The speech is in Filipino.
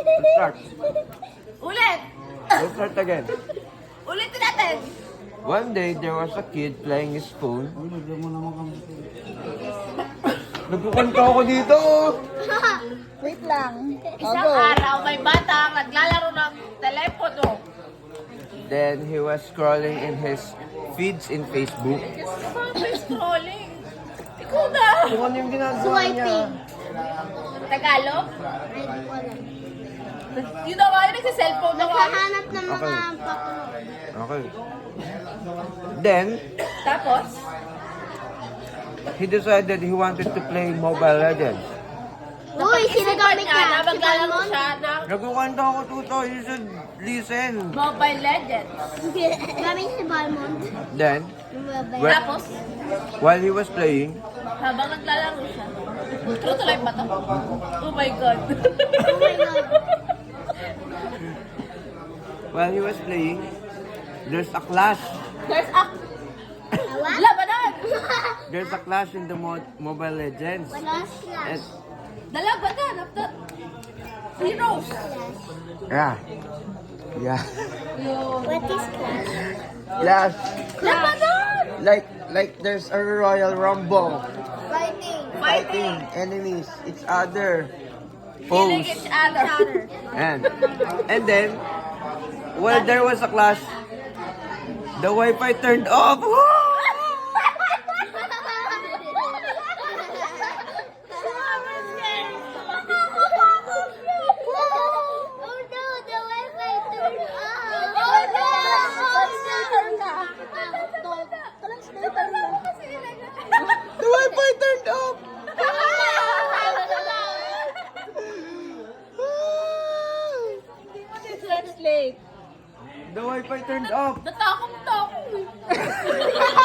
Let's start. Ulit! Let's start again. Ulitin natin! One day, there was a kid playing his phone. Nagkukanta ako dito. Wait lang. Isang araw, may batang naglalaro ng telepono. Then, he was scrolling in his feeds in Facebook. Bakit scrolling? Ikaw na! Kung ano yung ginagawa niya. Tagalog? Ay, di ko alam. Yun na nga yun, nagsiselfone na nga. Naghahanap ng mga Okay. pakulo. Okay. Then, Tapos, he decided he wanted to play Mobile Legends. Uy, sinagamit niya niya. na maglalaro siya ng Nagkukanta ako, Tuto. You should listen. Mobile Legends. Gamit si Balmond. Then, Well- Tapos, while he was playing, habang naglalaro siya, true to life ba to? Oh my God. Oh my God. while he was playing, there's a clash. There's a What? labanan! There's a clash in the Mobile Legends. Slash, And, slash. Dalabanan of the heroes. yeah. Yeah. What is clash? Clash. Labanan! Like there's a Royal Rumble. Fighting. Fighting enemies, each other. Killing Foes. each other. And then, while there was a clash, the Wi-Fi turned off. Oh no, the Wi-Fi turned off. Oh no! The Wi-Fi turned off. Translate. The Wi-Fi turned off. Natakot na ako eh.